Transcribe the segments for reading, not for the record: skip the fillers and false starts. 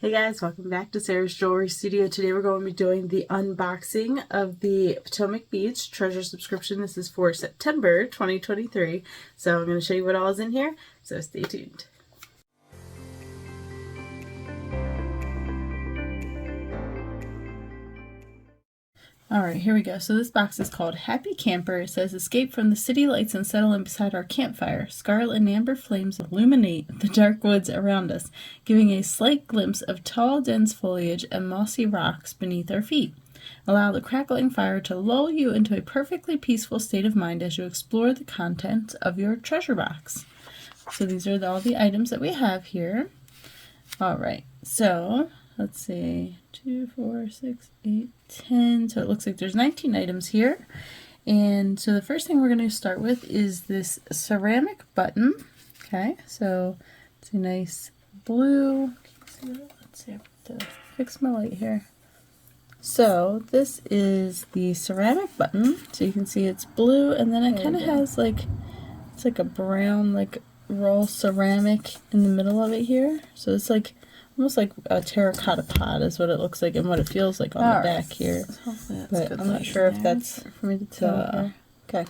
Hey guys, welcome back to Sarah's Jewelry Studio. Today we're going to be doing the unboxing of the Potomac Beads Treasure subscription. This is for September 2023. So I'm going to show you what all is in here, so stay tuned. Alright, here we go. So this box is called Happy Camper. It says, escape from the city lights and settle in beside our campfire. Scarlet and amber flames illuminate the dark woods around us, giving a slight glimpse of tall, dense foliage and mossy rocks beneath our feet. Allow the crackling fire to lull you into a perfectly peaceful state of mind as you explore the contents of your treasure box. So these are all the items that we have here. Alright, so let's see, 2, 4, 6, 8, 10. So it looks like there's 19 items here. And so the first thing we're going to start with is this ceramic button. Okay, so it's a nice blue. Let's see, I have to fix my light here. So this is the ceramic button. So you can see it's blue, and then it kind of has like, it's like a brown, like raw ceramic in the middle of it here. So it's like almost like a terracotta pot is what it looks like and what it feels like on the back here. But I'm not sure if that's for me to tell here. Okay.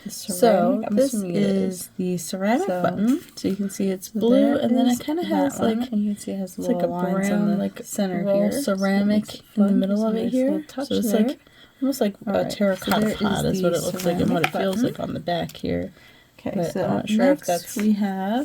So this is the ceramic button. So you can see it's blue, and then it kind of has like, and you can see it has like a brown, like center here, ceramic in the middle of it here. So it's like almost like a terracotta pot is what it looks like and what it feels like on the back here. Okay, so I'm not sure if that's we have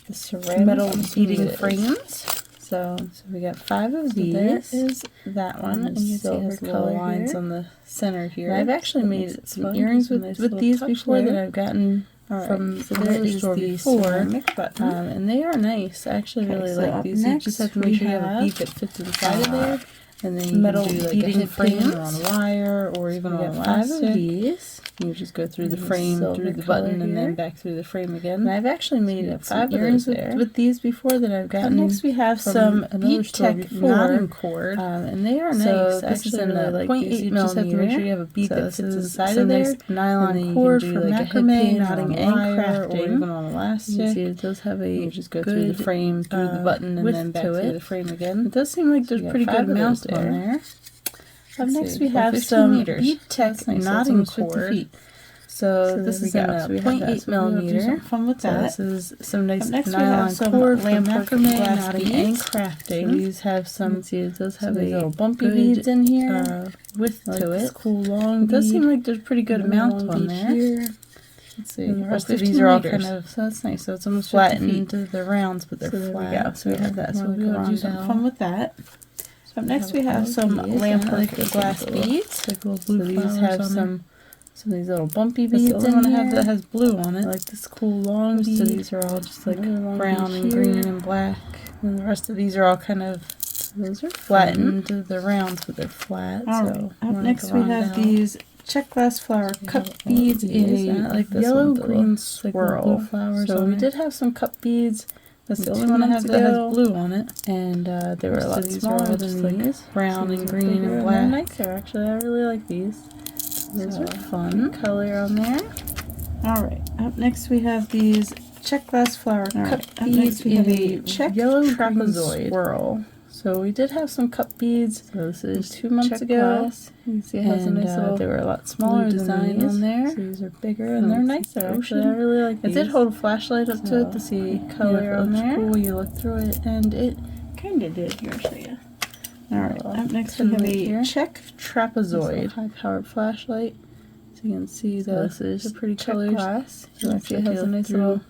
the ceramic metal beading frames. So we got 5 of these. There is that one, and you see it has little lines on the center here. And I've actually made some earrings with these before that I've gotten from the store before, and they are nice. I actually really like these. You just have to make sure you have a bead that fits inside of there. And then you metal can do like beading frames on wire or even on elastic. 5 of these. You just go through the frame, through the button, and then back through the frame again. And I've actually made 5 earrings with these before that I've gotten. Next we have some Bead Tech knotting cord, and they are nice. So this is in the 0.8 millimeter. You just have to make sure you have a bead that fits inside of there. Nylon cord for macrame, knotting, and crafting, or even on elastic. You see it does have a. You just go through the frame, through the button, and then back through the frame again. It does seem like there's pretty good amounts on there. Up next we have some Bead Tech knotting cord. So this is in a 0.8 millimeter. Fun with that. So this is some nice nylon cord for macrame, knotting, and crafting. So these have some. See, it does have a little bumpy beads in here. Width to it. Cool long. It does seem like there's pretty good amount on there. Let's see. The rest of these are all kind of. So that's nice. So it's almost flattened to the rounds, but they're flat. So we have that. So we'll do some fun with that. Up next we have some lamp glass beads. Like little blue flowers. These have some of these little bumpy beads in here. I have that has blue on it. Like this cool long bead. So these are all just like brown and green and black. And the rest of these are all kind of, those are flattened to the rounds, but they're flat. So up next we have these Czech glass flower cup beads in a yellow green swirl. So we did have some cup beads. That's the only one I have that has blue on it, and they were a lot smaller than these. Brown and green and black. They're nicer, actually. I really like these. Those are fun. Color on there. Alright, up next we have these Czech glass flower cup beads. We have a Czech yellow trapezoid swirl. So we did have some cup beads. So this is 2 months ago. You can see it has a nice little. They were a lot smaller design on there. So these are bigger and they're nicer. Actually, I really like these. It did hold a flashlight up to it to see color on there. Cool. You look through it, and it kind of did. Here, I'll show you. All right. Up next we have a Czech trapezoid high-powered flashlight. So you can see this is pretty colors. You can see it has a nice little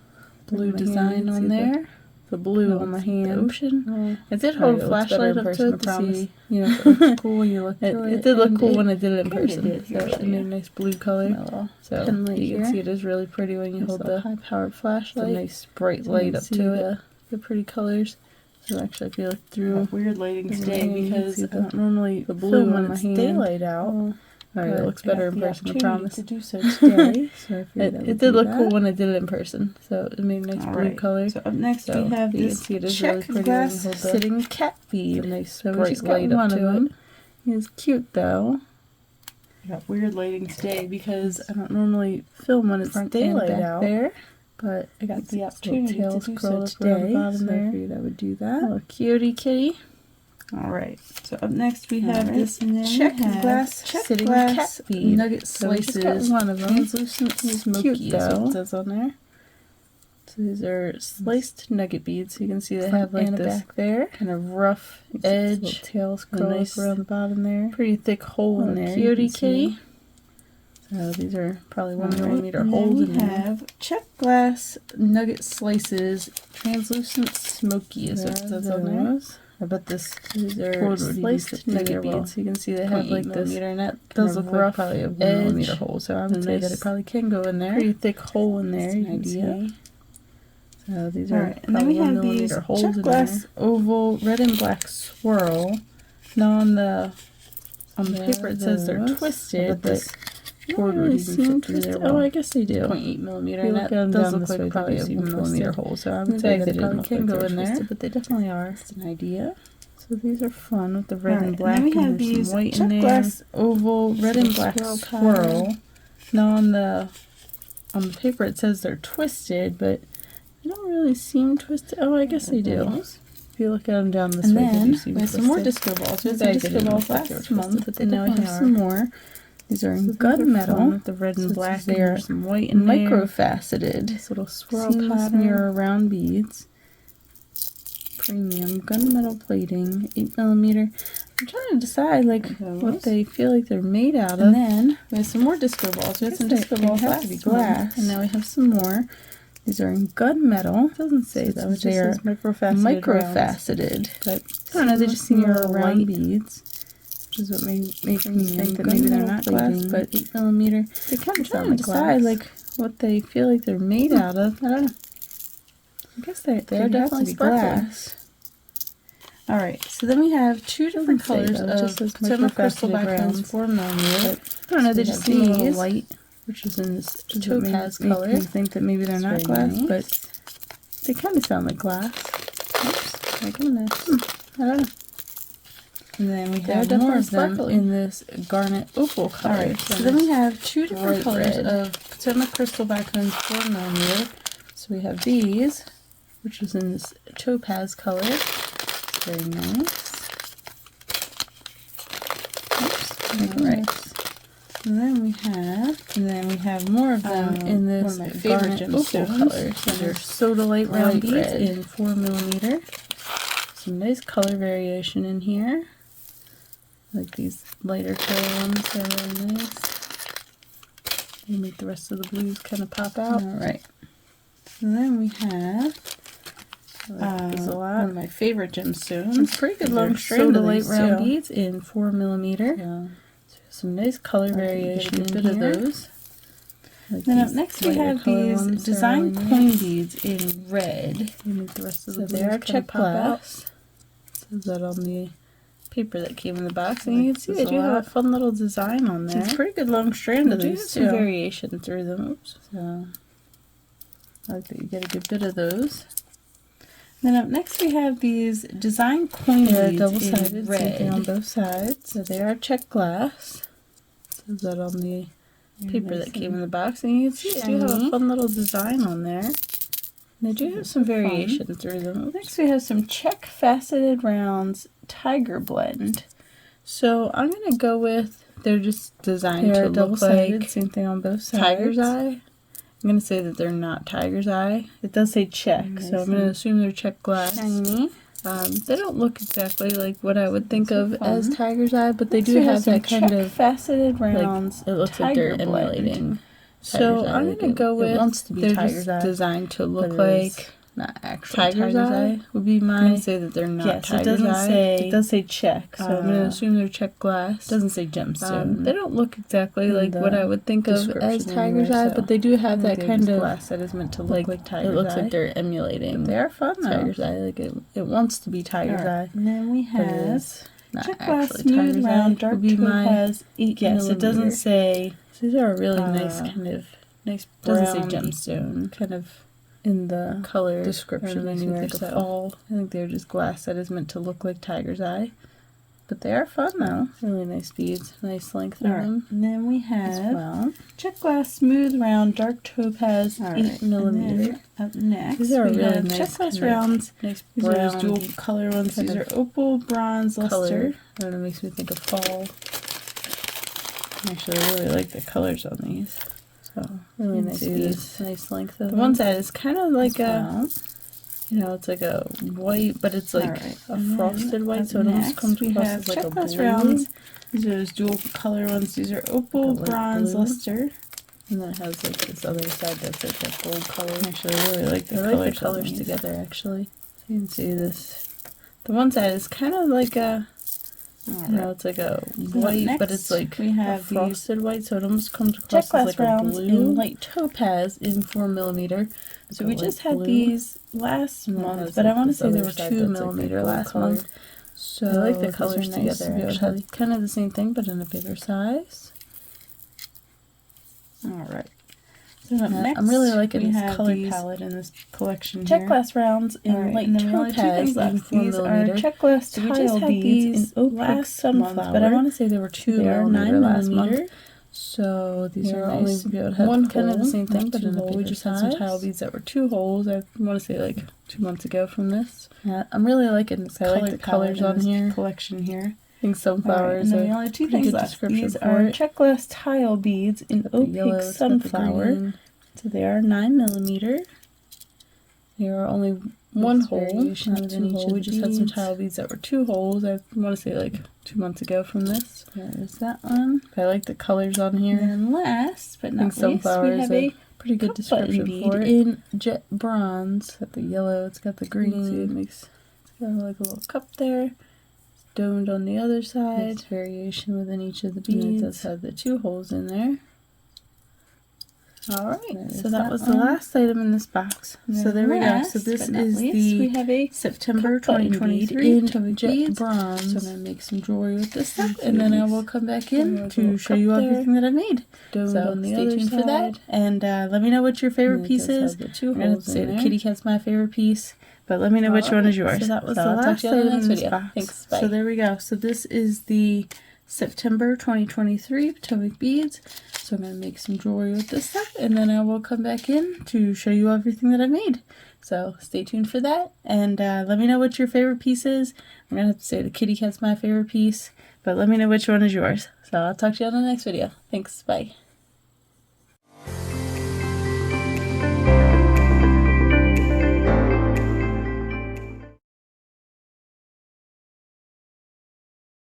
blue design on there. The blue on the hand. The ocean. It did hold a flashlight up to it to see, you know, if it looks cool when you look through it. It did look cool when I did it in person. So it made a nice blue color. So you can see it is really pretty when you hold the high-powered flashlight. It's a nice bright light up to it. The pretty colors. So actually, if you look through, weird lighting today because I don't normally the blue when it's daylight out. Alright, it looks better in person, I promise. To do so today. So it did look cool when I did it in person, so it made a nice blue color. So up next we have this Czech glass sitting cat bead. Nice bright light up to it. It's cute though. I got weird lighting today because I don't normally film when it's daylight out. There. but I got the Little opportunity to tails do curled so up around today, the bottom so there. I figured I would do that. Little cutie kitty. Alright, so up next we have this Czech glass sitting glass cat bead. nugget So we slices. just got one of them. Translucent smoky cute, is what though. it says on there. So these are sliced nugget beads. You can see they Front have like and this back there. kind of rough edge, Tails a curled nice up around the bottom there. pretty thick hole in there. Cutie You can see. kitty. So these are probably 1 Alright, millimeter and then holes we in there. have Czech glass nugget slices. Translucent smoky is what it says on there. those. I bet this these are Cord would be sliced fit through nugget there well. beads. You can see they have like this and that does look like probably a 1 edge, millimeter hole, so I would say that it probably can go in there. pretty thick hole in there. That's an You can idea. see. So these are Alright, and then we have these holes Czech in glass there. Oval red and black swirl. Now on the paper it says they're those. twisted, but They cord don't would really even seem fit through there. twisted. Oh, I guess they do. 0.8 millimeter. If you And look that at them does down look this like way, probably they a do seem 1 millimeter twisted. hole. So I I would would say say that that it probably can go in there. twisted, but they definitely are. Just an idea. So these are fun with the red Alright, and black. then we have and there's these some white Czech in there. glass oval red and black swirl swirl. Now on the paper it says they're twisted, but They don't really seem twisted. Oh, I guess they do. those. If you look at them down this And way, they then do seem we have some more twisted. disco balls. We had Maybe I some disco didn't balls know if they were last twisted, month, but and they now we have definitely some are. more. These are So in these gun are metal fun with the red and So black. they are There's some white in microfaceted. This little swirl Seamless pattern. mirror round beads. Premium gunmetal plating, 8 millimeter. I'm trying to decide like Those. what they feel like they're made out of. And then We have some more disco balls. We had some they- disco they balls have last to be month, glass. and now we have some more. These are in gunmetal. It doesn't say So though. it just They are says microfaceted rounds. microfaceted, but I don't know. They just seem mirror more round light, beads, which is what makes me Premium think that maybe they're gunmetal not glass, plating, but 8 millimeter. they kind They of sound trying to like decide glass. like what they feel like they're made out of. I don't know. I guess they're have to definitely be sparkling. glass. All right, so then we have two different Doesn't say colors though, it just of says Potomac crystal microfaceted backgrounds, rounds. 4 millimeter. But I don't know. They we just have seem a little these, light, which is in this topaz color. Make me think that maybe they're It's not very glass, nice. but they kind of sound like glass. Oops, My goodness. I don't know. And then we They're have more definitely of them sparkling. in this garnet opal color. All right, so then we have two different bright colors red. of Potomac crystal backgrounds, 4 millimeter. So we have these, which is in this topaz color. It's very nice. Oops. All right. And then we have more of them in this one of my favorite garnet opal gemstones. colors. These are soda light round Bright beads red. in 4 millimeter. Some nice color variation in here. Like these lighter color ones, they're really nice. They make the rest of the blues kind of pop out. All right. And then we have these a lot. one of my favorite gemstones. It's pretty good These long are strand soda of light these, round too. beads in 4 millimeter. Yeah. Some nice color Get a variation in bit of here. those. Like then up these next we lighter have color these ones, they're design really coin nice. beads in red. They make the rest of So the they blues are kind of Czech pop out. glass. Says that on the paper that came in the box, and you Like can see this they do a have a lot. fun little design on there. It's a pretty good long strand They of do have these some too. variation through them. Oops. So I like that you get a good bit of those. Then up next we have these design coin they're beads double-sided, in same thing on red. both sides. So they are Czech glass. Says that on the paper nice that came in the box, and you can see they do have a shiny. fun little design on there. And they do have some fun. variation through them. Next we have some Czech faceted rounds tiger blend. So I'm gonna go with they're just designed They're to look double-sided, like same thing on both sides. tiger's eye. I'm gonna say that they're not tiger's eye. It does say Czech, so I'm gonna assume they're Czech glass. Shiny. They don't look exactly like what I would think of fun. as tiger's eye, but they Next do we have some that kind Czech of faceted rounds. it looks like tiger they're blend. emulating. So tiger's eye. I'm Like gonna go it with wants to be they're tiger's just eye, designed to look but it is like not actually tiger's eye. Would be I'm my. gonna say that they're not Yes, tiger's it doesn't eye. say. It does say Czech, So I'm gonna assume they're Czech glass. It doesn't say gemstone. They don't look exactly in like the what I would think of as description tiger's anyway, eye, so but they do have I that think they're kind just of glass that is meant to look like tiger's it looks eye. like they're emulating. But they are fun though. tiger's eye, like it wants to be tiger's eye. And then we But it have is not Czech glass actually smooth tiger's round eye. dark Would be my. topaz 8 Yes, it doesn't millimeter. say. So these are a really nice Uh, kind of nice doesn't say brown gemstone kind of in the color description makes me anywhere, think of so- fall. I think they're just glass that is meant to look like tiger's eye. But they are fun though. Really nice beads. Nice length of All right. them. And then we As have well. Czech glass smooth round dark topaz, All 8 right, millimeter. Up next, These are we really have nice Czech glass kind of rounds. Nice These are brown those dual color ones. kind These are of opal, bronze, color. luster. I don't know, it makes me think of fall. Actually, I really like the colors on these. So really nice beads. Nice length of The them. one side is kind of like a, you know, it's like a white, but it's like a frosted white, so it almost comes across as like a blue. rounds. These are those dual color ones. These are opal, Like bronze, blue. luster. And then it has like this other side that's like that gold color. Actually, I really like the I colors, like the colors on these. together actually. So you can see this. The one side is kind of like a, you know, it's like a white, but it's like we have a frosted white, so it almost comes Czech across as glass like a rounds blue. in light topaz in 4 millimeter. So we just had these last month, but I want to say they were 2 millimeter last month. So I like the colors nice together. to Actually, kind of the same thing, but in a bigger size. All right. So next, I'm really liking we this have color these palette in this collection Czech here. glass rounds in light topaz in 4 millimeter. Czech glass So we just had beads these in last sunflower, month, but I want to say they were 2 millimeter last month. So these are nice. One kind of the hole, same thing, but in a bigger We just had size. some tile beads that were 2 holes. I want to say like 2 months ago from this. Yeah, I'm really liking this. I like the colors on here. Collection here. I think sunflowers. And then we only have 2 things left. These are Czech glass tile beads in opaque sunflower. So they are 9 millimeter. They are only 1 hole, not 2 hole. We just had some tile beads that were 2 holes. I want to say like 2 months ago from this. There's that one. I like the colors on here. And last but not least, we have a pretty good description for it. In jet bronze. It's got the yellow, it's got the green. See, it's got like a little cup there. It's domed on the other side. It's variation within each of the beads. And it does have the 2 holes in there. Alright, so that was the last item in this box. So there we go. So this is we have a September 2023 in jet bronze. So I'm going to make some jewelry with this stuff, and then I will come back in to show you everything that I made. So stay tuned for that, and let me know what your favorite piece is. I'm going to say the kitty cat's my favorite piece, but let me know which one is yours. So that was the last item in this box. Thanks, bye. So there we go. So this is the September 2023 Potomac Beads. So I'm going to make some jewelry with this stuff, and then I will come back in to show you everything that I made. So stay tuned for that, and let me know what your favorite piece is. I'm going to have to say the kitty cat's my favorite piece, but let me know which one is yours. So I'll talk to you on the next video. Thanks, bye.